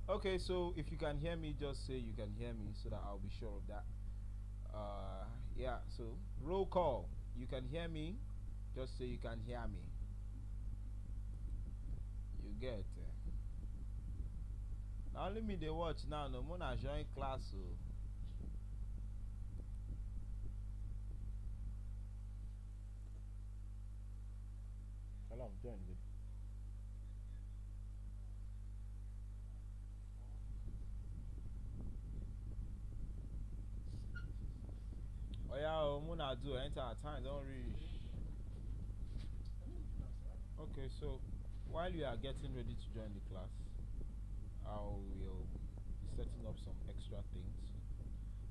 Okay, so if you can hear me, just say you can hear me so that I'll be sure of that. Yeah, so roll call. You can hear me, just say you can hear me. You get now only me they watch now, no more join class. So hello, I'm joining. Oh yeah, Muna do enter our time, don't reach. Okay, so while you are getting ready to join the class, I will be setting up some extra things.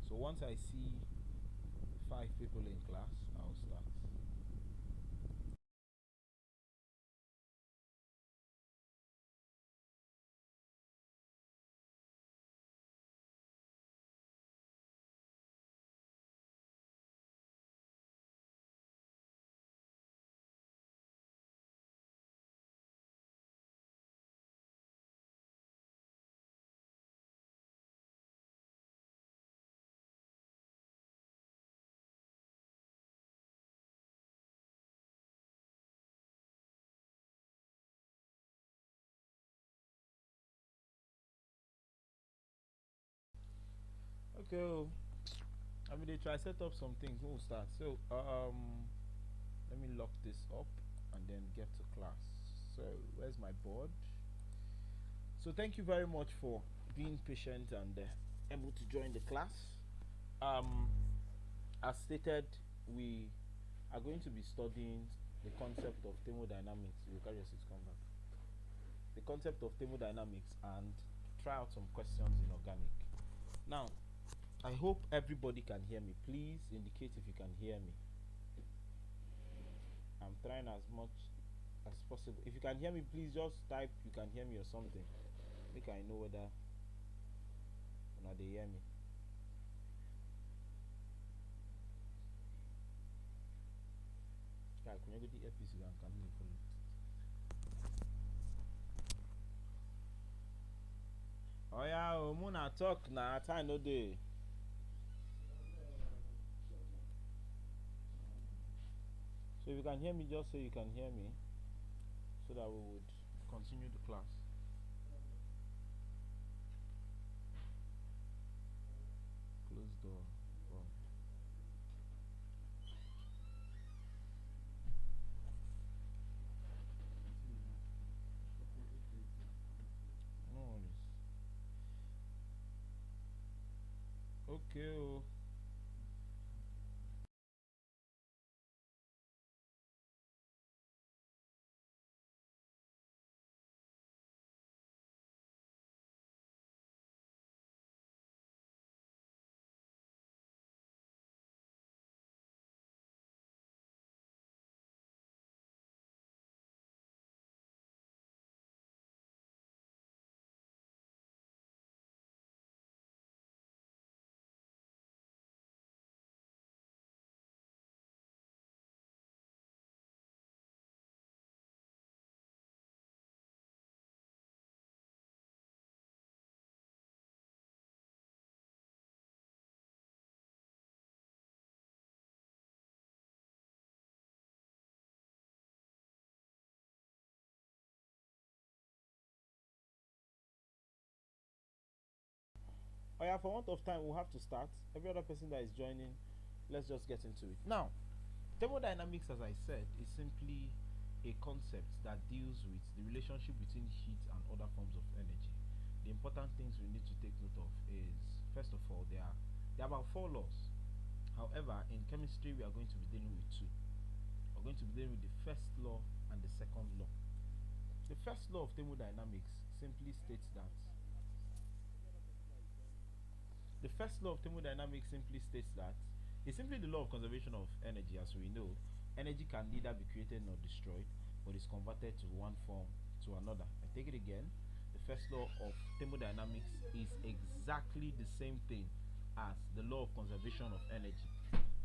So once I see 5 people in class, I'll start. Okay, I mean they try set up some things. We'll start. So let me lock this up and then get to class. So where's my board? So thank you very much for being patient and able to join the class. Um, as stated, we are going to be studying the concept of thermodynamics. You carry your seats, come back. The concept of thermodynamics and try out some questions in organic. Now, I hope everybody can hear me. Please indicate if you can hear me. I'm trying as much as possible. If you can hear me, please just type you can hear me or something. Make I know whether they hear me. Yeah, can you go the earpiece and can you follow? Oh yeah, Muna talk na time no day. So if you can hear me, just say you can hear me, so that we would continue the class. Close door. Wow. No worries. Okay. Oh. Oh yeah, for want of time, we'll have to start. Every other person that is joining, let's just get into it. Now, thermodynamics, as I said, is simply a concept that deals with the relationship between heat and other forms of energy. The important things we need to take note of is, first of all, there are about 4 laws. However, in chemistry, we are going to be dealing with two. We're going to be dealing with the first law and the second law. The first law of thermodynamics simply states that the first law of thermodynamics simply states that it's simply the law of conservation of energy. As we know, energy can neither be created nor destroyed, but is converted to one form to another. I take it again. The first law of thermodynamics is exactly the same thing as the law of conservation of energy,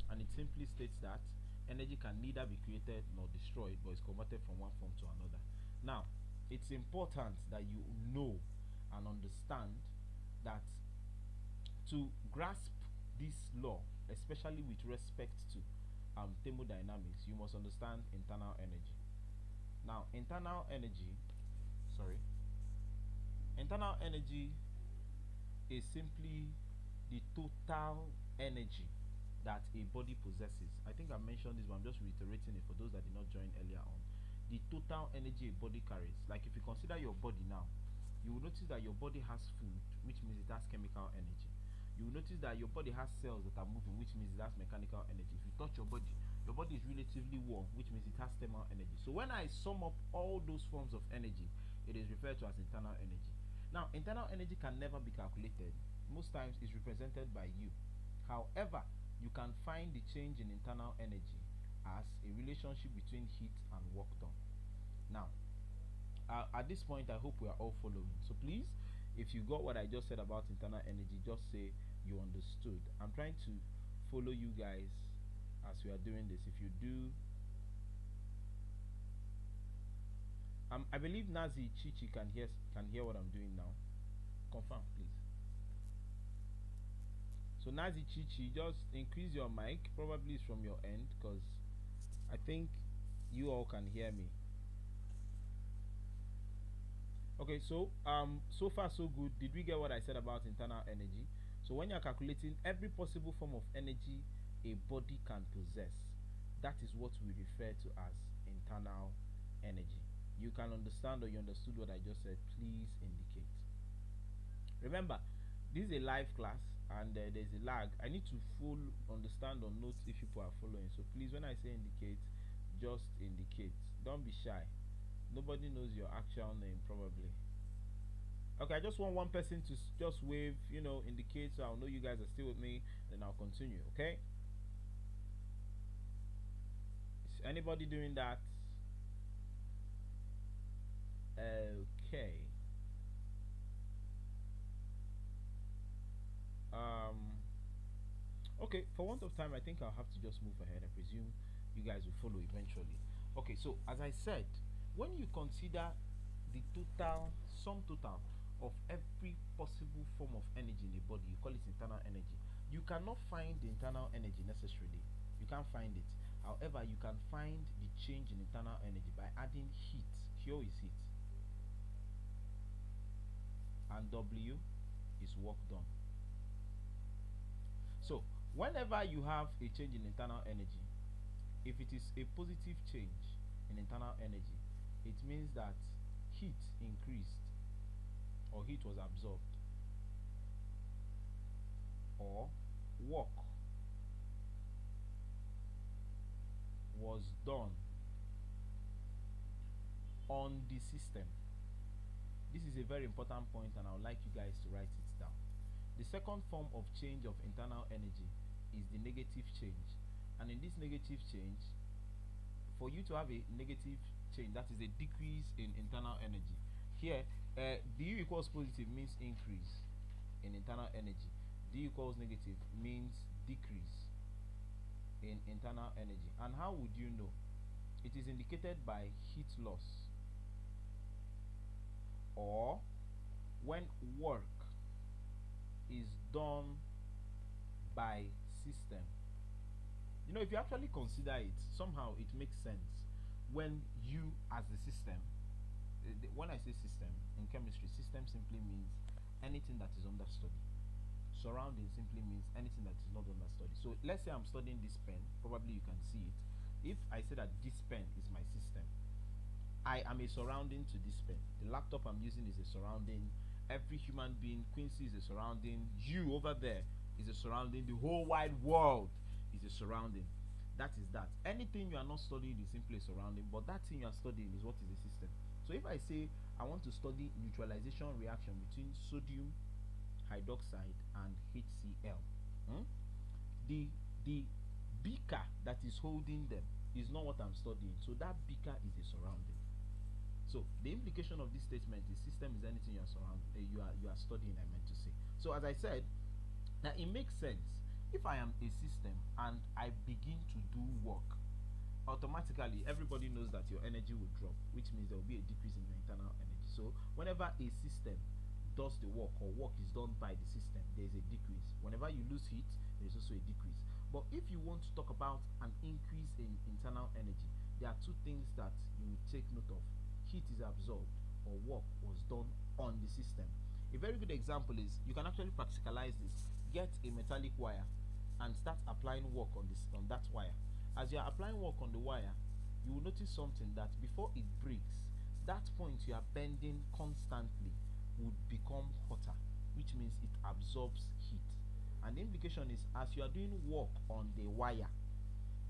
and it simply states that energy can neither be created nor destroyed, but is converted from one form to another. Now, it's important that you know and understand that to grasp this law, especially with respect to thermodynamics, you must understand internal energy. Now, internal energy is simply the total energy that a body possesses. I think I mentioned this, but I'm just reiterating it for those that did not join earlier on. The total energy a body carries. Like if you consider your body now, you will notice that your body has food, which means it has chemical energy. You will notice that your body has cells that are moving, which means it has mechanical energy. If you touch your body is relatively warm, which means it has thermal energy. So when I sum up all those forms of energy, it is referred to as internal energy. Now, internal energy can never be calculated. Most times it's represented by U. However, you can find the change in internal energy as a relationship between heat and work done. Now, at this point, I hope we are all following. So please, if you got what I just said about internal energy, just say you understood. I'm trying to follow you guys as we are doing this. If you do, I believe Nazi Chichi can hear what I'm doing now. Confirm, please. So Nazi Chichi, just increase your mic. Probably it's from your end, because I think you all can hear me. Okay, so so far so good. Did we get what I said about internal energy? So when you're calculating every possible form of energy a body can possess, that is what we refer to as internal energy. You can understand, or you understood what I just said, please indicate. Remember, this is a live class and there's a lag. I need to full understand or note if people are following. So please, when I say indicate, just indicate. Don't be shy. Nobody knows your actual name probably. Okay, I just want one person to just wave, indicate, so I'll know you guys are still with me. Then I'll continue. Okay, is anybody doing that? Okay. Okay, for want of time, I think I'll have to just move ahead. I presume you guys will follow eventually. Okay, so as I said, when you consider the sum total of every possible form of energy in the body, you call it internal energy. You cannot find the internal energy necessarily. You can't find it. However, you can find the change in internal energy by adding heat. Q is heat, and W is work done. So whenever you have a change in internal energy, if it is a positive change in internal energy, it means that heat increased, or heat was absorbed, or work was done on the system. This is a very important point, and I would like you guys to write it down. The second form of change of internal energy is the negative change. And in this negative change, for you to have a negative change, that is a decrease in internal energy. Here, du equals positive means increase in internal energy. Du equals negative means decrease in internal energy. And how would you know? It is indicated by heat loss, or when work is done by system. If you actually consider it, somehow it makes sense. When you as the system, when I say system in chemistry, system simply means anything that is under study. Surrounding simply means anything that is not under study. So let's say I'm studying this pen, probably you can see it. If I say that this pen is my system, I am a surrounding to this pen. The laptop I'm using is a surrounding. Every human being, Quincy, is a surrounding. You over there is a surrounding. The whole wide world is a surrounding. That is that. Anything you are not studying is simply a surrounding, but that thing you are studying is what is the system. So if I say I want to study neutralization reaction between sodium hydroxide and HCl, the beaker that is holding them is not what I'm studying. So that beaker is a surrounding. So the implication of this statement is system is anything you are studying, I meant to say. So as I said, now it makes sense. If I am a system and I begin to do work, automatically everybody knows that your energy will drop, which means there will be a decrease in your internal energy. So whenever a system does the work, or work is done by the system, there is a decrease. Whenever you lose heat, there is also a decrease. But if you want to talk about an increase in internal energy, there are two things that you will take note of: heat is absorbed, or work was done on the system. A very good example is, you can actually practicalize this. Get a metallic wire and start applying work on that wire. As you are applying work on the wire, you will notice something, that before it breaks, that point you are bending constantly would become hotter, which means it absorbs heat. And the implication is, as you are doing work on the wire,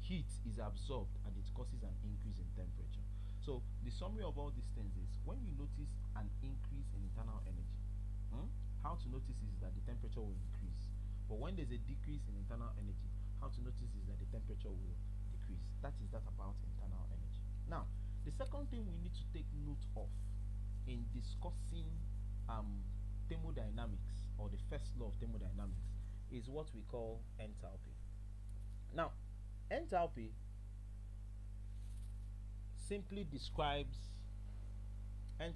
heat is absorbed and it causes an increase in temperature. So the summary of all these things is, when you notice an increase in internal energy, how to notice is that the temperature will increase. But when there's a decrease in internal energy, how to notice is that the temperature will decrease. That is that about internal energy. Now, the second thing we need to take note of in discussing thermodynamics, or the first law of thermodynamics, is what we call enthalpy. Now, enthalpy simply describes heat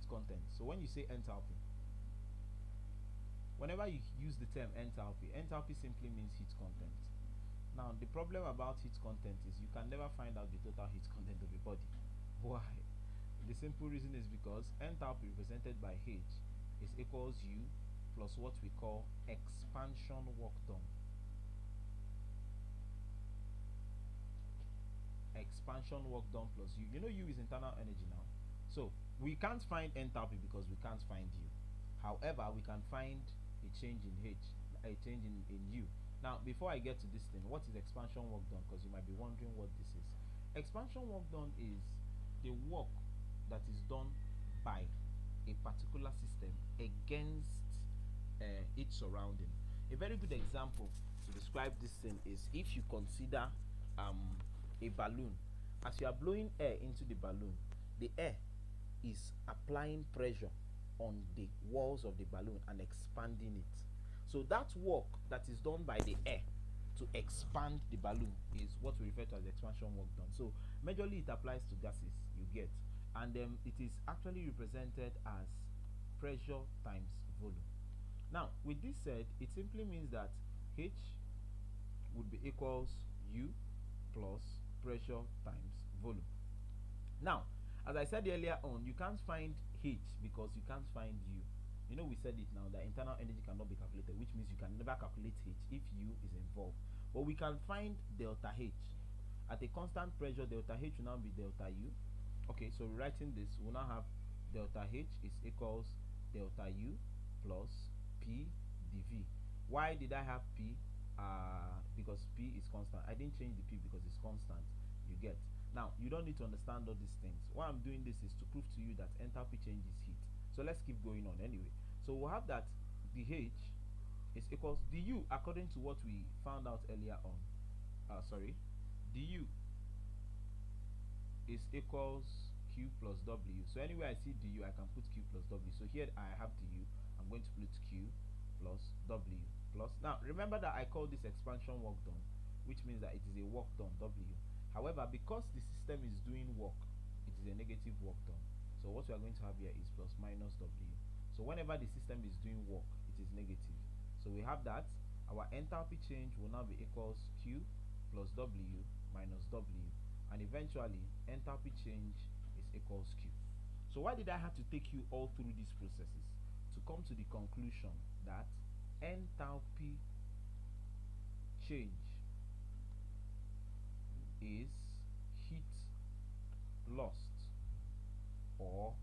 content. So when you say enthalpy, whenever you use the term enthalpy simply means heat content. Now, the problem about heat content is you can never find out the total heat content of a body. Why? The simple reason is because enthalpy represented by H is equals U plus what we call expansion work done. Expansion work done plus U. You know U is internal energy now. So we can't find enthalpy because we can't find U. However, we can find a change in H, a change in U. Now, before I get to this thing, what is expansion work done? Because you might be wondering what this is. Expansion work done is the work that is done by a particular system against its surrounding. A very good example to describe this thing is, if you consider a balloon. As you are blowing air into the balloon, the air is applying pressure on the walls of the balloon and expanding it. So that work that is done by the air to expand the balloon is what we refer to as expansion work done. So majorly it applies to gases, you get, and it is actually represented as pressure times volume. Now, with this said, it simply means that H would be equals U plus pressure times volume. Now, as I said earlier on, you can't find H because you can't find U. You know, we said it now that internal energy cannot be calculated, which means you can never calculate H if U is involved. But we can find delta H. At a constant pressure, delta H will now be delta U. Okay, so rewriting this, we'll now have delta H is equals delta U plus P dV. Why did I have P? Because P is constant. I didn't change the P because it's constant. You get. Now, you don't need to understand all these things. Why I'm doing this is to prove to you that enthalpy changes heat. So let's keep going on anyway. So we'll have that the H is equals du, according to what we found out earlier on. Du is equals Q plus W. So anywhere I see du, I can put Q plus W. So here I have du, I'm going to put Q plus W plus. Now remember that I call this expansion work done, which means that it is a work done, W. However, because the system is doing work, it is a negative work done. So what we are going to have here is plus minus W. So whenever the system is doing work, it is negative. So we have that our enthalpy change will now be equals Q plus W minus W, and eventually enthalpy change is equals Q. So why did I have to take you all through these processes? To come to the conclusion that enthalpy change is heat lost or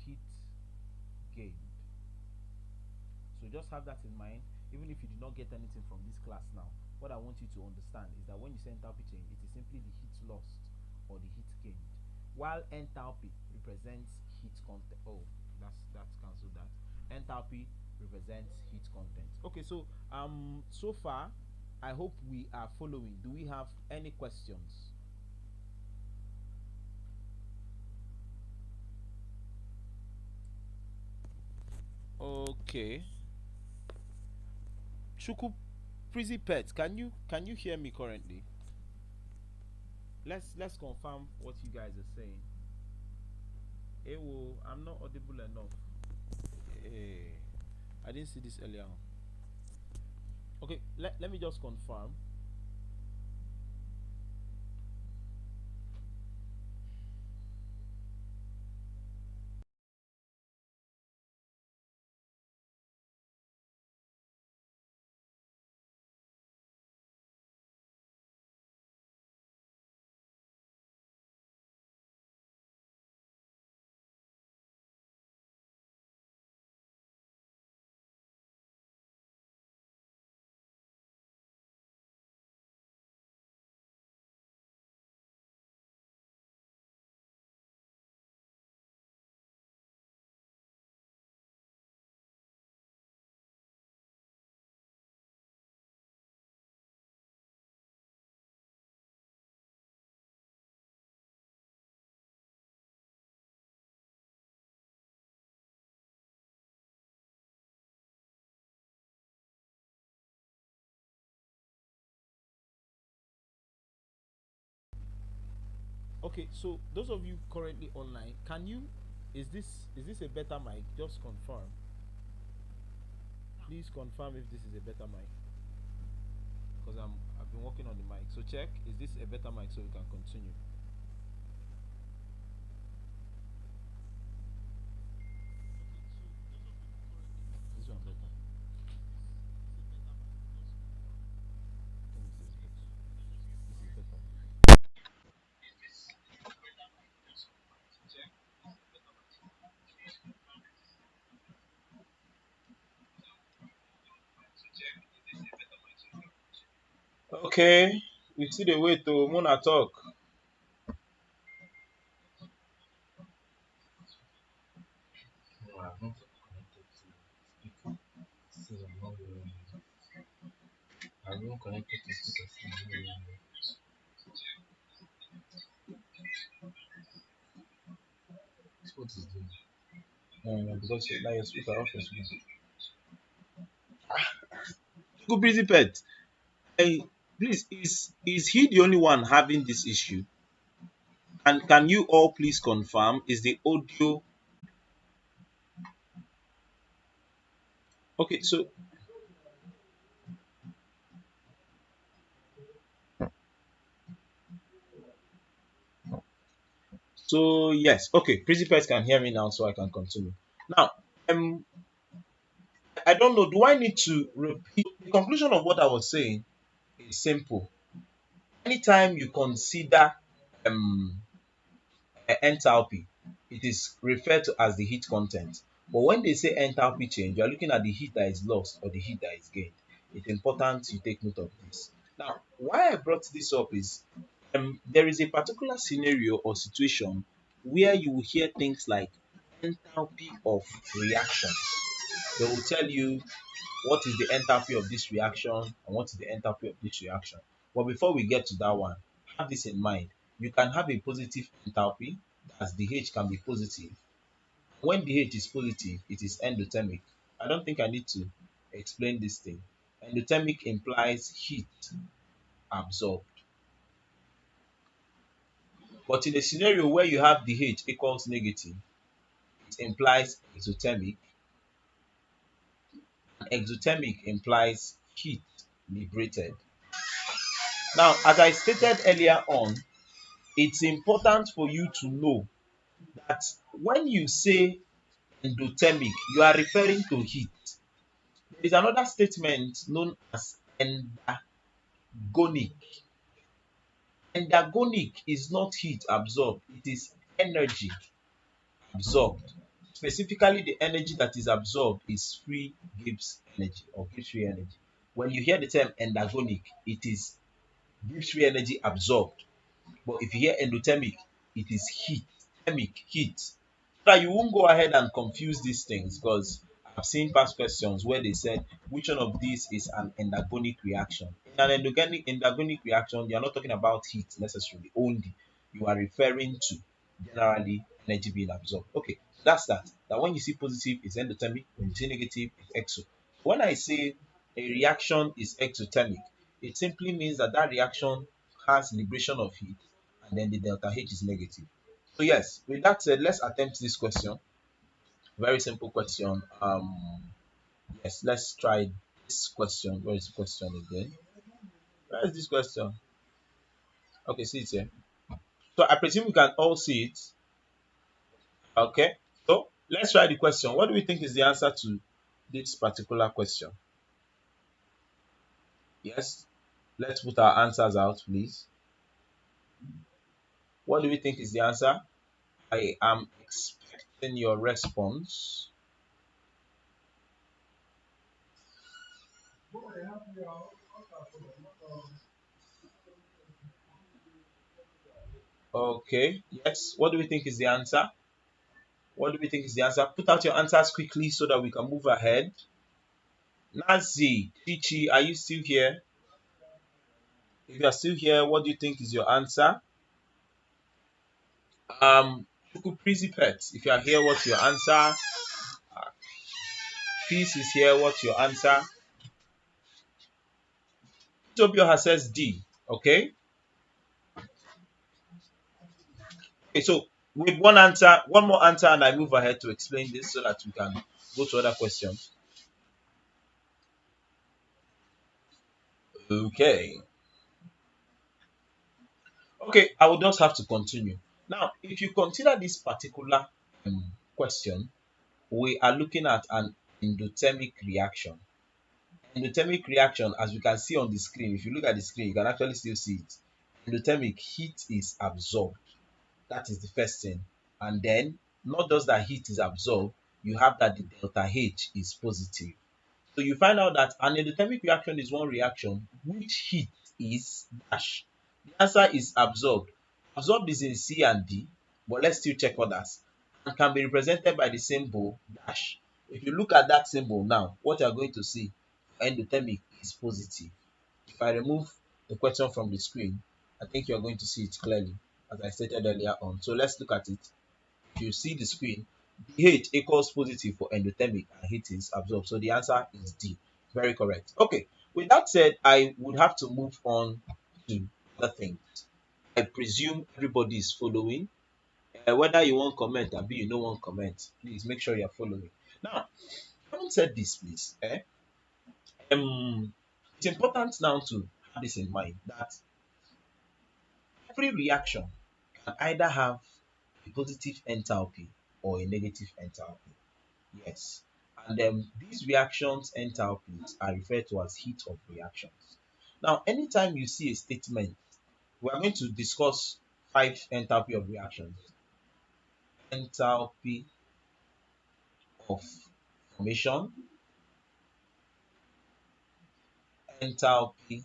heat gained. So just have that in mind. Even if you did not get anything from this class now, what I want you to understand is that when you say enthalpy change, it is simply the heat lost or the heat gained, while enthalpy represents heat content. Oh, that's cancelled that. Enthalpy represents heat content. Okay, so so far I hope we are following. Do we have any questions? Okay. Chuku Prissy Pet, can you hear me currently? Let's confirm what you guys are saying. Ewo, I'm not audible enough. Okay. I didn't see this earlier on. Okay, let me just confirm. Okay, so those of you currently online, can you is this a better mic? Just confirm. Please confirm if this is a better mic because I've been working on the mic. So check, is this a better mic so we can continue? This one better. I think this is better. This is better. Okay, we see the way to Mona talk. No, I've not connected to speaker. Still, I'm not hearing you. I've not connected to speaker. Still, I'm not hearing you. What is doing? No, no, because now your speaker off your speaker. Good busy pet. Hey, please, is he the only one having this issue? And can you all please confirm? Is the audio okay? So yes, okay. Busy pet can hear me now, so I can continue. Now, um, I don't know. Do I need to repeat the conclusion of what I was saying? Is simple. Anytime you consider um, enthalpy, it is referred to as the heat content. But when they say enthalpy change, you are looking at the heat that is lost or the heat that is gained. It's important you take note of this. Now, why I brought this up is there is a particular scenario or situation where you will hear things like enthalpy of reaction. They will tell you what is the enthalpy of this reaction and what is the enthalpy of this reaction. But before we get to that one, have this in mind. You can have a positive enthalpy, as the H can be positive. When the H is positive, it is endothermic. I don't think I need to explain this thing. Endothermic implies heat absorbed. But in a scenario where you have the H equals negative, it implies exothermic. And exothermic implies heat liberated. Now, as I stated earlier on, it's important for you to know that when you say endothermic, you are referring to heat. There is another statement known as endergonic. Endergonic is not heat absorbed, it is energy absorbed. Specifically, the energy that is absorbed is free Gibbs energy or Gibbs free energy. When you hear the term endergonic, it is Gibbs free energy absorbed. But if you hear endothermic, it is heat, thermic heat. So that you won't go ahead and confuse these things because I've seen past questions where they said which one of these is an endergonic reaction. In an endergonic reaction, you're not talking about heat necessarily only. You are referring to generally energy being absorbed. Okay, so that's that. That when you see positive, it's endothermic. When you see negative, it's exo. When I say a reaction is exothermic, it simply means that that reaction has liberation of heat and then the delta H is negative. So yes, with that said, let's attempt this question. Very simple question. Yes, let's try this question. Where is the question again? Where is this question? Okay, see it here. So I presume you can all see it. Okay. So let's try the question. What do we think is the answer to this particular question? Yes. Let's put our answers out, please. What do we think is the answer? I am expecting your response. Okay. Yes. What do we think is the answer? What do we think is the answer? Put out your answers quickly so that we can move ahead. Nazi, Chichi, are you still here? If you are still here, what do you think is your answer? Chukwuprizi Pet, if you are here, what's your answer? Peace is here, what's your answer? Tobio has says D. Okay. Okay, so with one answer, one more answer, and I move ahead to explain this so that we can go to other questions. Okay. Okay, I will just have to continue. Now, if you consider this particular question, we are looking at an endothermic reaction. Endothermic reaction, as we can see on the screen, if you look at the screen, you can actually still see it. Endothermic heat is absorbed. That is the first thing. And then, not just that heat is absorbed, you have that the delta H is positive. So you find out that an endothermic reaction is one reaction which heat is dash. The answer is absorbed. Absorbed is in C and D, but let's still check others. And can be represented by the symbol dash. If you look at that symbol now, what you are going to see endothermic is positive. If I remove the question from the screen, I think you're going to see it clearly, as I stated earlier on. So let's look at it. If you see the screen, H equals positive for endothermic and heat is absorbed. So the answer is D. Very correct. Okay, with that said, I would have to move on to other things. I presume everybody is following. Whether you want comment or you no want comment, please make sure you're following. Now, having said this, please, it's important now to have this in mind that every reaction can either have a positive enthalpy or a negative enthalpy. Yes. And these reactions enthalpies are referred to as heat of reactions. Now, anytime you see a statement, we are going to discuss five enthalpy of reactions. Enthalpy of formation, enthalpy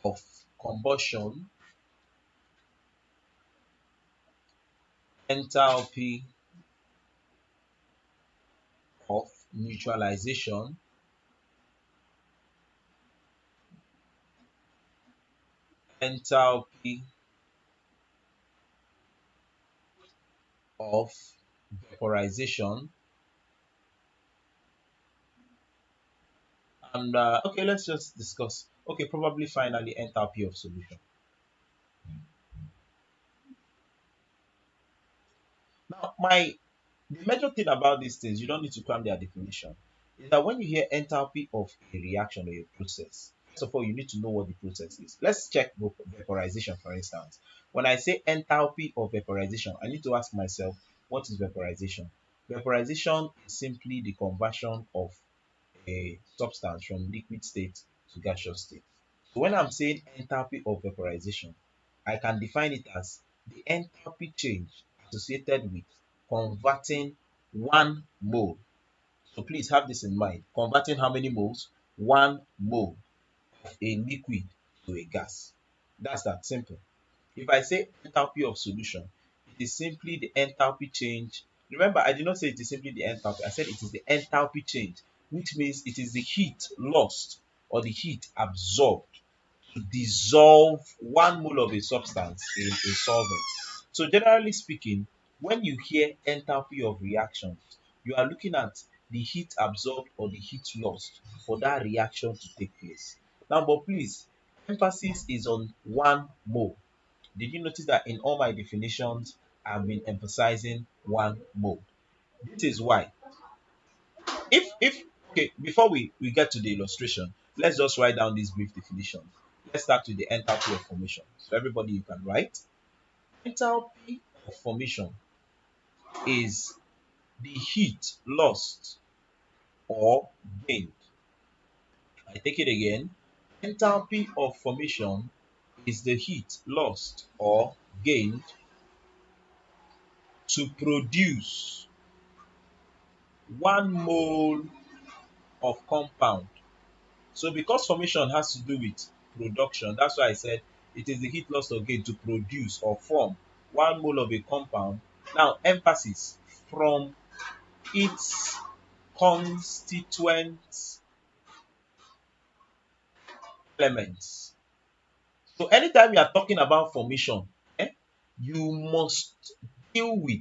of combustion, enthalpy of neutralization, enthalpy of vaporization, and okay, let's just discuss. Okay, probably finally enthalpy of solution. Now, the major thing about these things, you don't need to cram their definition, is that when you hear enthalpy of a reaction or a process, first of all, you need to know what the process is. Let's check vaporization, for instance. When I say enthalpy of vaporization, I need to ask myself, what is vaporization? Vaporization is simply the conversion of a substance from liquid state to gaseous state. So when I'm saying enthalpy of vaporization, I can define it as the enthalpy change associated with converting 1 mole. So please have this in mind. Converting how many moles? 1 mole of a liquid to a gas. That's that simple. If I say enthalpy of solution, it is simply the enthalpy change. Remember, I did not say it is simply the enthalpy. I said it is the enthalpy change, which means it is the heat lost or the heat absorbed to dissolve 1 mole of a substance in a solvent. So generally speaking, when you hear enthalpy of reactions, you are looking at the heat absorbed or the heat lost for that reaction to take place. Now, but please, emphasis is on 1 mole. Did you notice that in all my definitions, I've been emphasizing 1 mole. This is why. If okay, before we get to the illustration, let's just write down these brief definitions. Let's start with the enthalpy of formation. So everybody, you can write. Enthalpy of formation is the heat lost or gained. I take it again. Enthalpy of formation is the heat lost or gained to produce 1 mole of compound. So because formation has to do with production, that's why I said it is the heat lost or gained to produce or form 1 mole of a compound. Now, emphasis from its constituent elements. So anytime you are talking about formation, you must deal with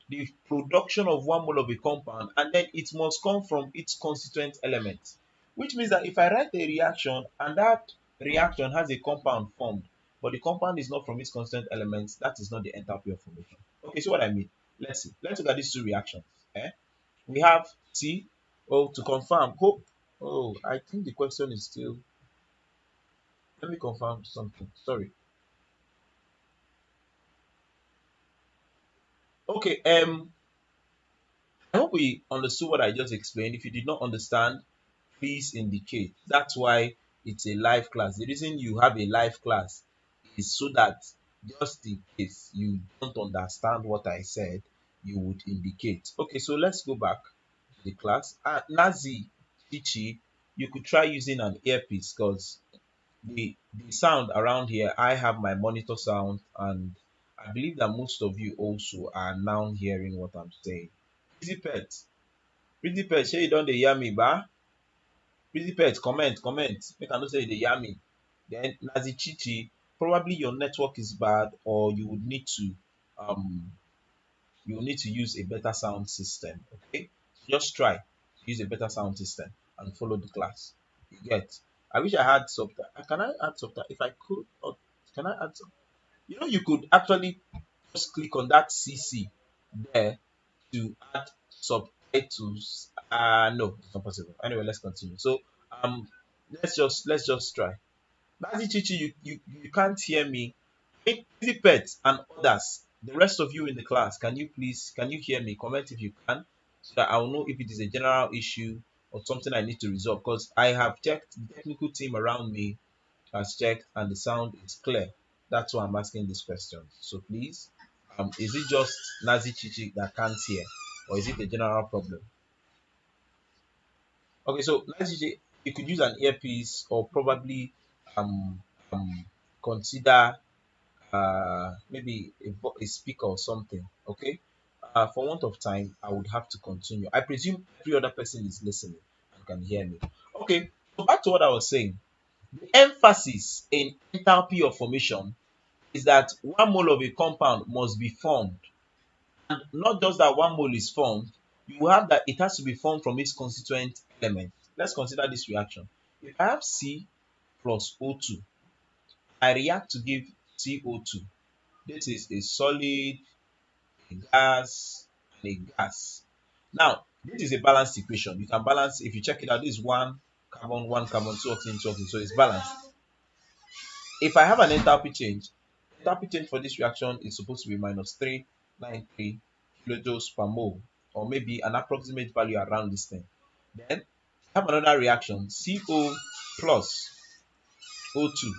the production of 1 mole of a compound, and then it must come from its constituent elements. Which means that if I write a reaction and that reaction has a compound formed, but the compound is not from its constituent elements, that is not the enthalpy of formation. Okay, so what I mean, let's see. Let's look at these two reactions. We have C. Oh, to confirm. Oh, I think the question is still. Let me confirm something. Sorry. Okay. I hope we understood what I just explained. If you did not understand, please indicate. That's why it's a live class. The reason you have a live class is so that just in case you don't understand what I said, you would indicate. Okay, so let's go back to the class. Nazi, Chichi, you could try using an earpiece because the sound around here, I have my monitor sound, and I believe that most of you also are now hearing what I'm saying. Pretty pet, shey you don dey hear me ba? Pretty pet, comment, make I know say you dey hear me. Then Nazi Chichi, probably your network is bad, or um you will need to use a better sound system. Okay, just try to use a better sound system and follow the class. You get? I wish I had subtitle. Can I add subtitle? If I could, or can I add some? You could actually just click on that CC there to add subtitles. No, it's not possible. Anyway, let's continue. So let's just try. Nazi Chichi, you can't hear me. Easy Pet and others, the rest of you in the class, can you hear me? Comment if you can, so that I'll know if it is a general issue or something I need to resolve. Because I have checked, the technical team around me has checked, and the sound is clear. That's why I'm asking this question. So please, is it just Nazi Chichi that can't hear, or is it a general problem? Okay, so Nazi Chichi, you could use an earpiece, or probably um, consider maybe a speaker or something. Okay, for want of time, I would have to continue. I presume every other person is listening and can hear me. Okay, so back to what I was saying. The emphasis in enthalpy of formation is that 1 mole of a compound must be formed, and not just that 1 mole is formed, you have that it has to be formed from its constituent element. Let's consider this reaction. If I have C plus O2, I react to give CO2. This is a solid, a gas, and a gas. Now, this is a balanced equation. You can balance, if you check it out, this is one carbon, two oxygen, two oxygen, so it's balanced. If I have an enthalpy change for this reaction is supposed to be minus 393 kilojoules per mole, or maybe an approximate value around this thing. Then I have another reaction, CO plus O2.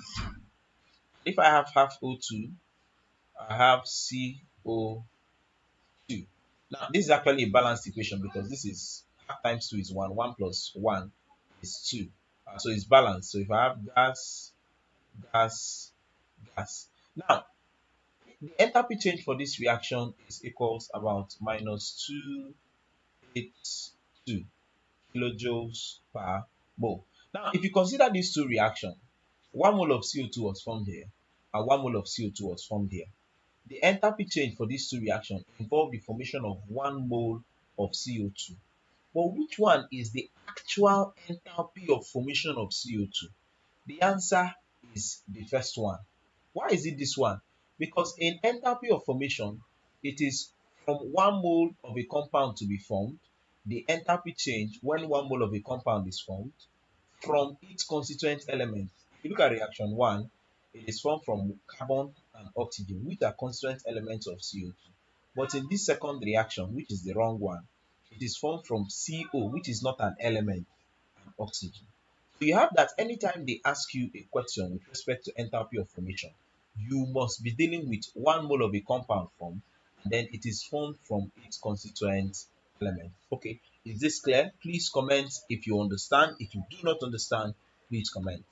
If I have half O2, I have CO2. Now, this is actually a balanced equation because this is half times 2 is 1, 1 plus 1 is 2. So it's balanced. So if I have gas, gas, gas. Now, the enthalpy change for this reaction is equals about minus 282 kilojoules per mole. Now, if you consider these two reactions, 1 mole of CO2 was formed here, and 1 mole of CO2 was formed here. The enthalpy change for these two reactions involve the formation of 1 mole of CO2. But which one is the actual enthalpy of formation of CO2? The answer is the first one. Why is it this one? Because in enthalpy of formation, it is from 1 mole of a compound to be formed, the enthalpy change when 1 mole of a compound is formed from its constituent elements. If you look at reaction 1, it is formed from carbon and oxygen, which are constituent elements of CO2. But in this second reaction, which is the wrong one, it is formed from CO, which is not an element, and oxygen. So you have that anytime they ask you a question with respect to enthalpy of formation, you must be dealing with 1 mole of a compound form, and then it is formed from its constituent element. Okay, is this clear? Please comment if you understand. If you do not understand, please comment.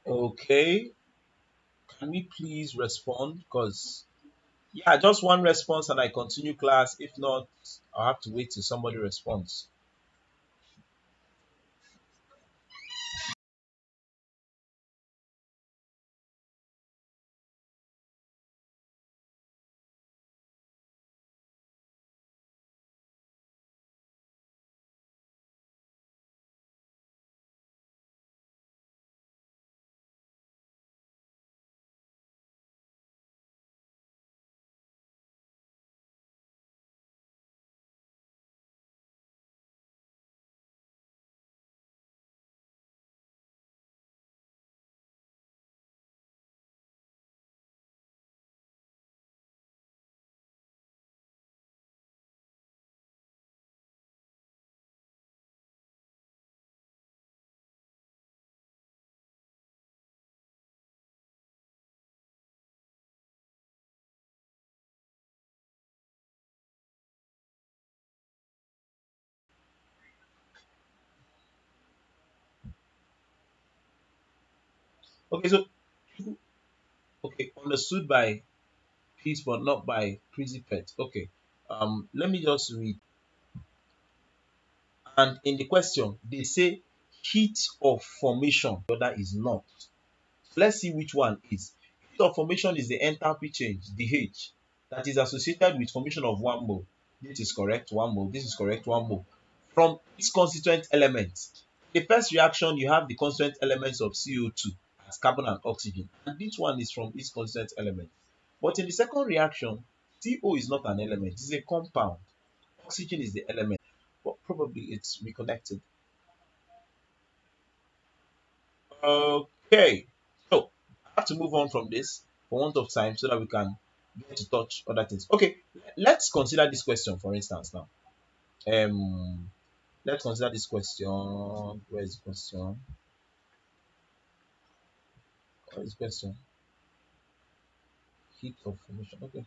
Okay, can we please respond? Because yeah, just one response and I continue class. If not, I'll have to wait till somebody responds. Okay, so okay, understood by peace but not by principate. Okay, let me just read. And in the question, they say heat of formation, the other is not. Let's see which one is. Heat of formation is the enthalpy change, the H, that is associated with formation of 1 mole. This is correct, 1 mole. This is correct, 1 mole. From its constituent elements. The first reaction, you have the constituent elements of CO2 as carbon and oxygen. And this one is from its constituent element. But in the second reaction, CO is not an element, it's a compound. Oxygen is the element. But probably it's reconnected. Okay, so I have to move on from this for want of time so that we can get to touch other things. Okay, let's consider this question for instance now. Um, let's consider this question. Where is the question? Where is the question? Heat of formation. Okay.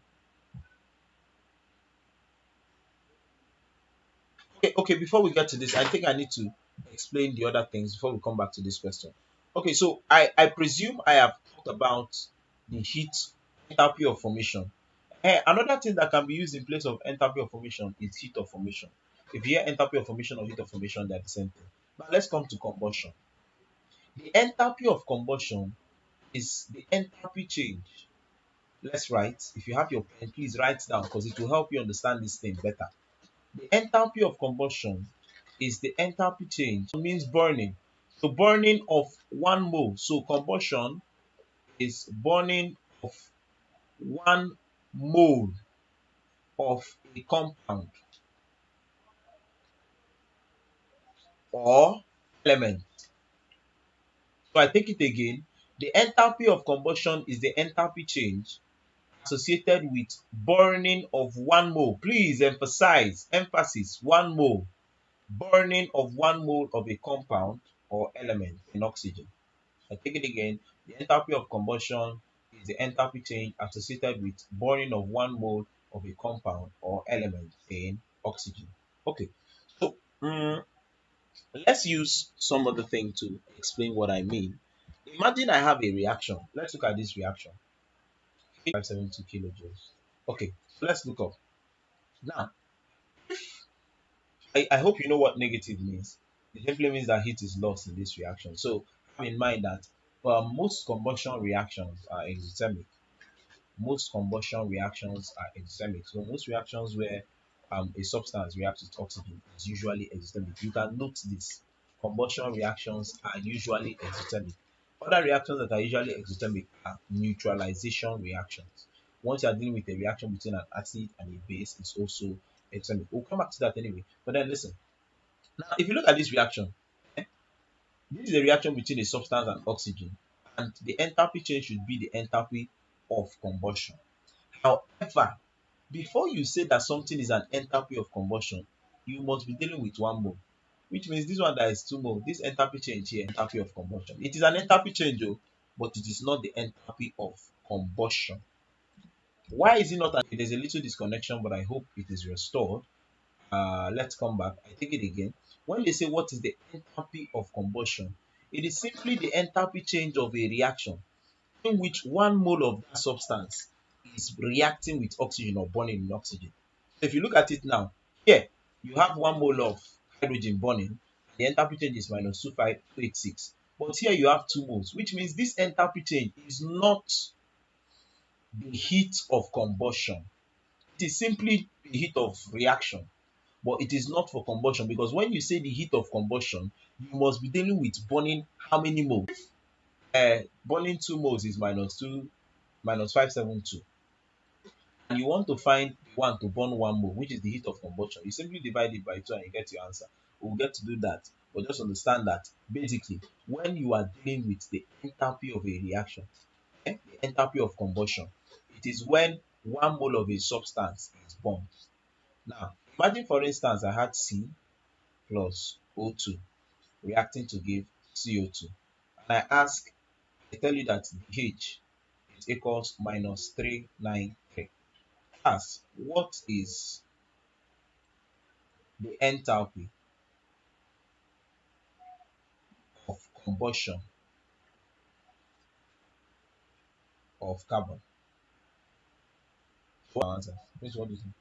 Okay. Before we get to this, I think I need to explain the other things before we come back to this question. Okay, so I presume I have talked about the heat enthalpy of formation. Another thing that can be used in place of enthalpy of formation is heat of formation. If you hear enthalpy of formation or heat of formation, they're the same thing. Now let's come to combustion. The enthalpy of combustion is the enthalpy change. Let's write. If you have your pen, please write down because it will help you understand this thing better. The enthalpy of combustion is the enthalpy change. It means burning. So burning of 1 mole. So combustion is burning of 1 mole of a compound or element. So I take it again. The enthalpy of combustion is the enthalpy change associated with burning of 1 mole. Please emphasize, emphasis, 1 mole. Burning of 1 mole of a compound or element in oxygen. I take it again. The enthalpy of combustion is the enthalpy change associated with burning of 1 mole of a compound or element in oxygen. Okay, so let's use some other thing to explain what I mean. Imagine I have a reaction. Let's look at this reaction. 572 kilojoules. Okay, so let's look up. Now, I hope you know what negative means. It simply means that heat is lost in this reaction. So have in mind that most combustion reactions are exothermic. Most combustion reactions are exothermic. So most reactions where a substance reacts with oxygen is usually exothermic. You can note this. Combustion reactions are usually exothermic. Other reactions that are usually exothermic are neutralization reactions. Once you are dealing with a reaction between an acid and a base, it's also exothermic. We'll come back to that anyway. But then listen. Now, if you look at this reaction, eh, this is a reaction between a substance and oxygen, and the enthalpy change should be the enthalpy of combustion. However, before you say that something is an enthalpy of combustion, you must be dealing with one mole, which means this one that is 2 mole, this enthalpy change here, enthalpy of combustion. It is an enthalpy change, oh, but it is not the enthalpy of combustion. Why is it not? There's a little disconnection, but I hope it is restored. Let's come back. I take it again. When they say what is the enthalpy of combustion, it is simply the enthalpy change of a reaction in which 1 mole of that substance is reacting with oxygen or burning in oxygen. So if you look at it now, here you have 1 mole of hydrogen burning, the enthalpy change is minus 2,586. But here you have 2 moles, which means this enthalpy change is not the heat of combustion. It is simply the heat of reaction, but it is not for combustion, because when you say the heat of combustion, you must be dealing with burning how many moles? Burning 2 moles is minus 572, and you want to find one to burn 1 mole, which is the heat of combustion. You simply divide it by 2 and you get your answer. We'll get to do that, but just understand that basically when you are dealing with the enthalpy of a reaction, the enthalpy of combustion, it is when 1 mole of a substance is burned. Now imagine, for instance, I had C plus O2 reacting to give CO2, and I tell you that the H is equals minus 393. Ask, what is the enthalpy of combustion of carbon? What answer? Please, what do you think?